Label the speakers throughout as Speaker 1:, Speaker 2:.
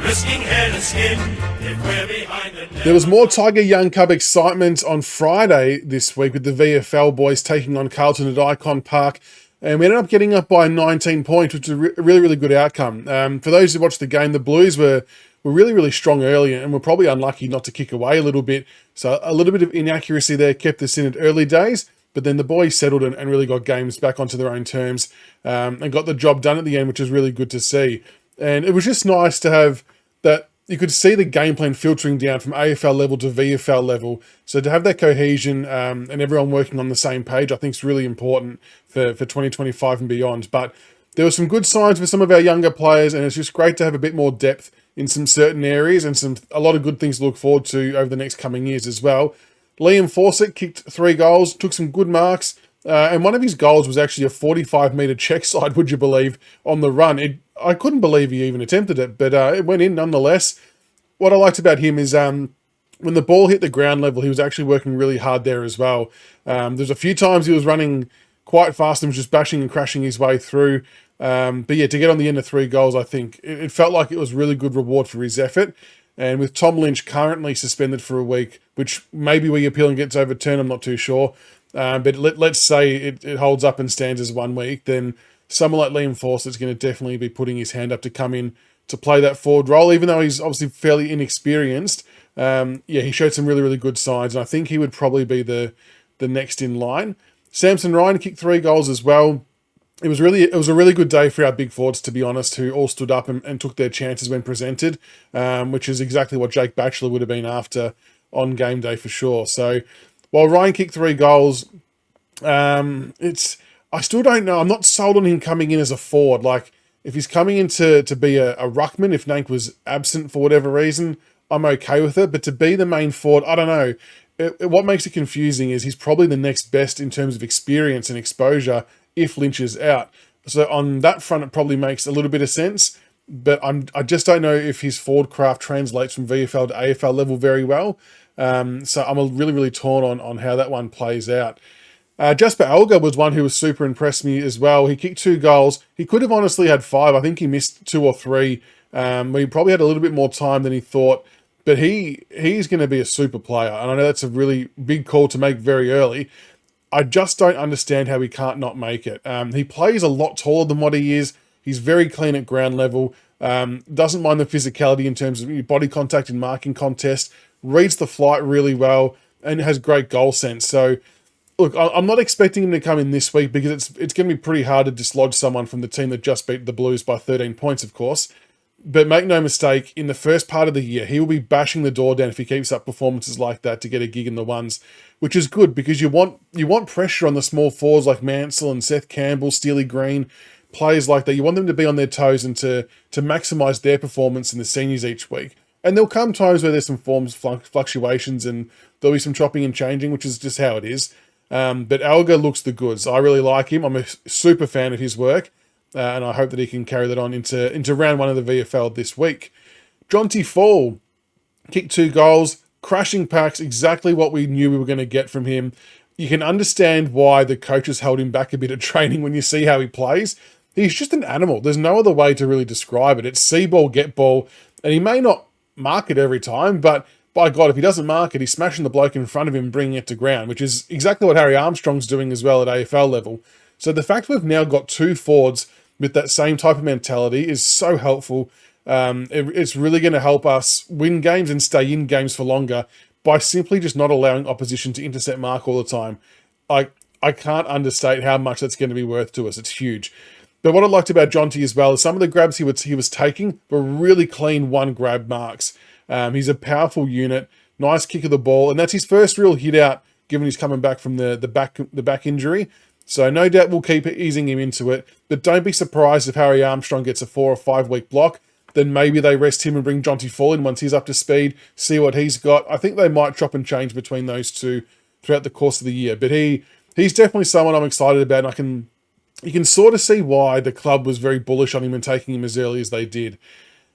Speaker 1: risking head and skin if we're behind the net.
Speaker 2: There was more Tiger Young Cub excitement on Friday this week with the VFL boys taking on Carlton at Icon Park. And we ended up getting up by 19 points, which is a really, really good outcome. For those who watched the game, the Blues were really, really strong early and were probably unlucky not to kick away a little bit. So a little bit of inaccuracy there kept us in at early days. But then the boys settled and really got games back onto their own terms and got the job done at the end, which was really good to see. And it was just nice to have that. You could see the game plan filtering down from AFL level to VFL level. So to have that cohesion and everyone working on the same page, I think is really important for 2025 and beyond. But there were some good signs for some of our younger players, and it's just great to have a bit more depth in some certain areas and a lot of good things to look forward to over the next coming years as well. Liam Fawcett kicked 3 goals, took some good marks, and one of his goals was actually a 45-metre check side, would you believe, on the run. I couldn't believe he even attempted it, but it went in nonetheless. What I liked about him is when the ball hit the ground level, he was actually working really hard there as well. There's a few times he was running quite fast and was just bashing and crashing his way through. But yeah, to get on the end of 3 goals, I think it felt like it was really good reward for his effort. And with Tom Lynch currently suspended for a week, which maybe we appeal and gets overturned, I'm not too sure. But let's say it holds up and stands as 1 week, then someone like Liam Fawcett's going to definitely be putting his hand up to come in to play that forward role, even though he's obviously fairly inexperienced. He showed some really, really good signs, and I think he would probably be the next in line. Samson Ryan kicked 3 goals as well. It was a really good day for our big forwards, to be honest, who all stood up and took their chances when presented, which is exactly what Jake Batchelor would have been after on game day for sure. So while Ryan kicked 3 goals, I still don't know. I'm not sold on him coming in as a forward. Like, if he's coming in to be a ruckman, if Nank was absent for whatever reason, I'm okay with it. But to be the main forward, I don't know. What makes it confusing is he's probably the next best in terms of experience and exposure if Lynch is out. So on that front, it probably makes a little bit of sense. But I just don't know if his forward craft translates from VFL to AFL level very well. So I'm really, really torn on how that one plays out. Jasper Alger was one who was super impressed me as well. He kicked 2 goals. He could have honestly had 5. I think he missed 2 or 3. He probably had a little bit more time than he thought. But he's going to be a super player. And I know that's a really big call to make very early. I just don't understand how he can't not make it. He plays a lot taller than what he is. He's very clean at ground level. Doesn't mind the physicality in terms of body contact and marking contest. Reads the flight really well and has great goal sense. So, look, I'm not expecting him to come in this week because it's going to be pretty hard to dislodge someone from the team that just beat the Blues by 13 points, of course. But make no mistake, in the first part of the year, he will be bashing the door down if he keeps up performances like that to get a gig in the ones, which is good because you want pressure on the small forwards like Mansell and Seth Campbell, Steely Green, players like that. You want them to be on their toes and to maximise their performance in the seniors each week. And there'll come times where there's some forms fluctuations and there'll be some chopping and changing, which is just how it is. But Alger looks the goods. I really like him. I'm a super fan of his work. And I hope that he can carry that on into round 1 of the VFL this week. Jonty Fall kicked 2 goals, crashing packs, exactly what we knew we were going to get from him. You can understand why the coaches held him back a bit at training when you see how he plays. He's just an animal. There's no other way to really describe it. It's see ball, get ball, and he may not mark it every time, but by God, if he doesn't mark it, he's smashing the bloke in front of him, bringing it to ground, which is exactly what Harry Armstrong's doing as well at AFL level. So the fact we've now got 2 forwards with that same type of mentality is so helpful. It's really going to help us win games and stay in games for longer by simply just not allowing opposition to intercept mark all the time. I can't understate how much that's going to be worth to us. It's huge. But what I liked about Jonty as well is some of the grabs he was taking were really clean 1 grab marks. He's a powerful unit, nice kick of the ball, and that's his first real hit out given he's coming back from the back injury. So no doubt we'll keep easing him into it, but don't be surprised if Harry Armstrong gets a 4 or 5 week block. Then maybe they rest him and bring Jonty Fall in once he's up to speed, see what he's got. I think they might chop and change between those two throughout the course of the year, but he's definitely someone I'm excited about, and you can sort of see why the club was very bullish on him and taking him as early as they did.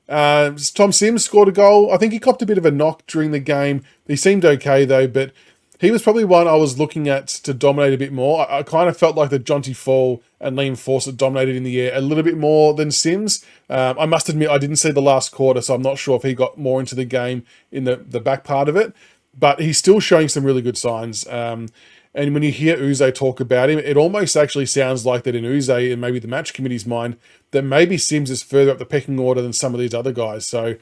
Speaker 2: Tom Sims scored a goal. I think he copped a bit of a knock during the game. He seemed okay though, but he was probably one I was looking at to dominate a bit more. I kind of felt like the Jonty Fall and Liam Fawcett dominated in the air a little bit more than Sims. I must admit, I didn't see the last quarter, so I'm not sure if he got more into the game in the back part of it. But he's still showing some really good signs. And when you hear Uze talk about him, it almost actually sounds like that in Uze and maybe the match committee's mind, that maybe Sims is further up the pecking order than some of these other guys. So,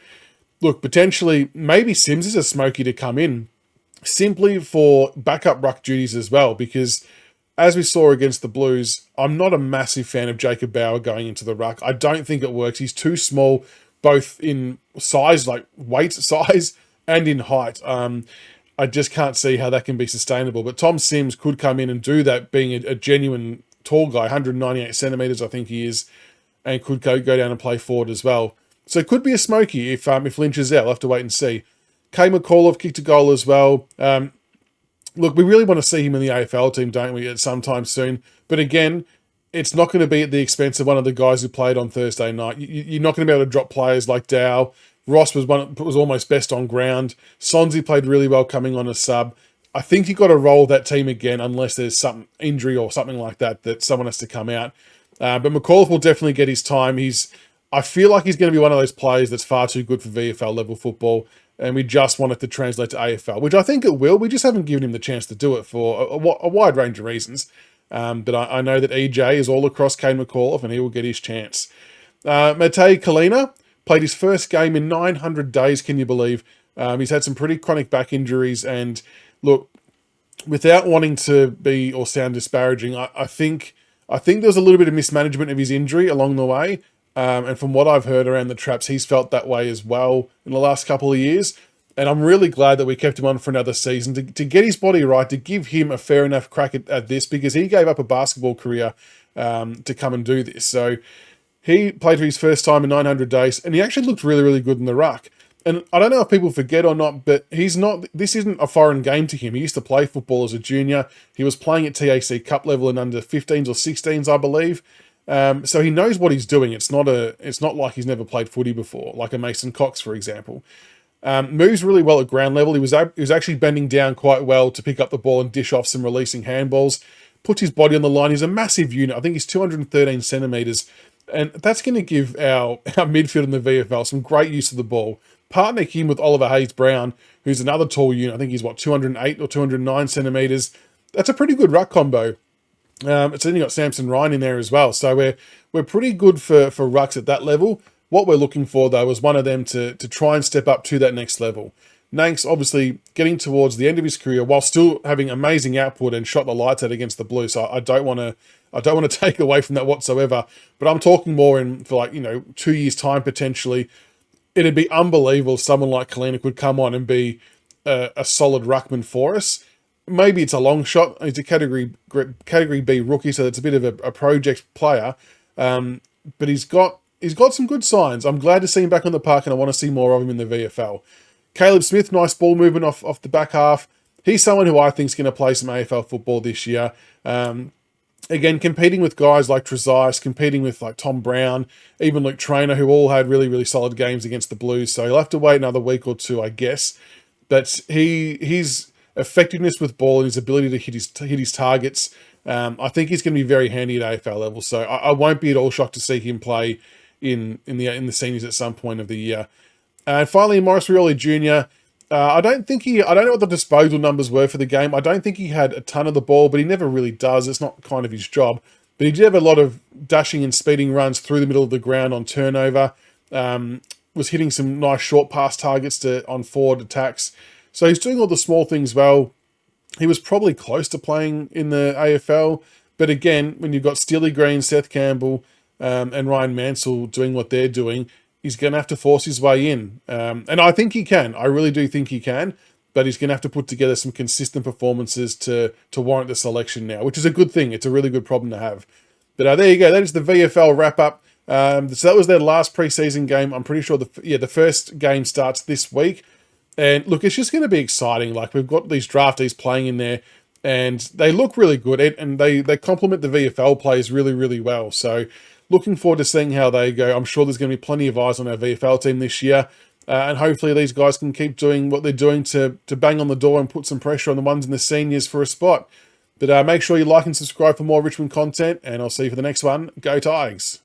Speaker 2: look, potentially, maybe Sims is a smoky to come in, simply for backup ruck duties as well, because as we saw against the Blues, I'm not a massive fan of Jacob Bauer going into the ruck. I don't think it works. He's too small, both in size, like weight size, and in height. I just can't see how that can be sustainable. But Tom Sims could come in and do that, being a genuine tall guy, 198 centimetres I think he is, and could go down and play forward as well. So it could be a smoky if Lynch is out. We'll have to wait and see. Kay McAuliffe kicked a goal as well. Look, we really want to see him in the AFL team, don't we, at some time soon. But again, it's not going to be at the expense of one of the guys who played on Thursday night. You're not going to be able to drop players like Dow. Ross was almost best on ground. Sonsi played really well coming on a sub. I think you've got to roll that team again unless there's some injury or something like that someone has to come out. But McAuliffe will definitely get his time. I feel like he's going to be one of those players that's far too good for VFL level football, and we just want it to translate to AFL, which I think it will. We just haven't given him the chance to do it for a wide range of reasons. But I know that EJ is all across Kane McAuliffe, and he will get his chance. Matej Kalina played his first game in 900 days, can you believe? He's had some pretty chronic back injuries, and look, without wanting to be or sound disparaging, I think there was a little bit of mismanagement of his injury along the way. And from what I've heard around the traps, he's felt that way as well in the last couple of years. And I'm really glad that we kept him on for another season to get his body right, to give him a fair enough crack at this, because he gave up a basketball career to come and do this. So he played for his first time in 900 days, and he actually looked really, really good in the ruck. And I don't know if people forget or not, but this isn't a foreign game to him. He used to play football as a junior. He was playing at TAC Cup level in under 15s or 16s, I believe. So he knows what he's doing. It's not like he's never played footy before, like a Mason Cox, for example. Moves really well at ground level. He was actually bending down quite well to pick up the ball and dish off some releasing handballs. Puts his body on the line. He's a massive unit. I think he's 213 centimetres. And that's going to give our midfield in the VFL some great use of the ball. Partner him with Oliver Hayes-Brown, who's another tall unit. I think he's, 208 or 209 centimetres. That's a pretty good ruck combo. It's only got Samson Ryan in there as well. So we're pretty good for rucks at that level. What we're looking for, though, is one of them to try and step up to that next level. Nanks obviously getting towards the end of his career while still having amazing output and shot the lights out against the Blues. So I don't want to take away from that whatsoever. But I'm talking more for 2 years' time potentially. It'd be unbelievable if someone like Kalina could come on and be a solid ruckman for us. Maybe it's a long shot. He's a category B rookie, so it's a bit of a project player. But he's got some good signs. I'm glad to see him back on the park, and I want to see more of him in the VFL. Caleb Smith, nice ball movement off the back half. He's someone who I think is going to play some AFL football this year. Again, competing with guys like Trezise, competing with like Tom Brown, even Luke Trainer, who all had really, really solid games against the Blues. So he'll have to wait another week or two, I guess. But his effectiveness with ball and his ability to hit his targets, I think he's going to be very handy at AFL level. So I won't be at all shocked to see him play in the seniors at some point of the year. And finally, Maurice Rioli Jr. I don't know what the disposal numbers were for the game. I don't think he had a ton of the ball, but he never really does. It's not kind of his job. But he did have a lot of dashing and speeding runs through the middle of the ground on turnover. Was hitting some nice short pass targets on forward attacks. So he's doing all the small things well. He was probably close to playing in the AFL. But again, when you've got Steely Green, Seth Campbell, and Ryan Mansell doing what they're doing, he's going to have to force his way in. And I think he can. I really do think he can. But he's going to have to put together some consistent performances to warrant the selection now, which is a good thing. It's a really good problem to have. But there you go. That is the VFL wrap-up. So that was their last preseason game. I'm pretty sure the first game starts this week. And look, it's just going to be exciting. Like, we've got these draftees playing in there, and they look really good, and they complement the VFL players really, really well. So looking forward to seeing how they go. I'm sure there's going to be plenty of eyes on our VFL team this year. And hopefully these guys can keep doing what they're doing to bang on the door and put some pressure on the ones in the seniors for a spot. But make sure you like and subscribe for more Richmond content, and I'll see you for the next one. Go Tigers!